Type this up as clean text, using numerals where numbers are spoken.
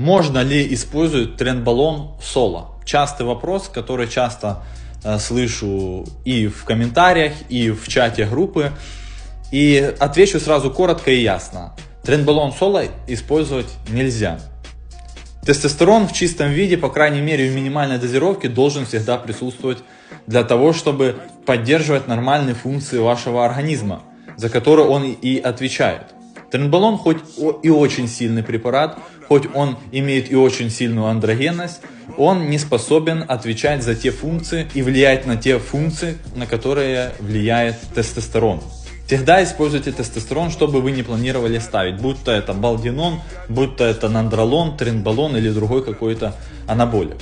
Можно ли использовать тренбалон соло? Частый вопрос, который часто слышу и в комментариях, и в чате группы. И отвечу сразу коротко и ясно. Тренбалон соло использовать нельзя. Тестостерон в чистом виде, по крайней мере в минимальной дозировке, должен всегда присутствовать для того, чтобы поддерживать нормальные функции вашего организма, за которые он и отвечает. Тренбалон хоть и очень сильный препарат, хоть он имеет и очень сильную андрогенность, он не способен отвечать за те функции и влиять на те функции, на которые влияет тестостерон. Всегда используйте тестостерон, чтобы вы не планировали ставить, будь то это балдинон, будь то это нандролон, тренбалон или другой какой-то анаболик.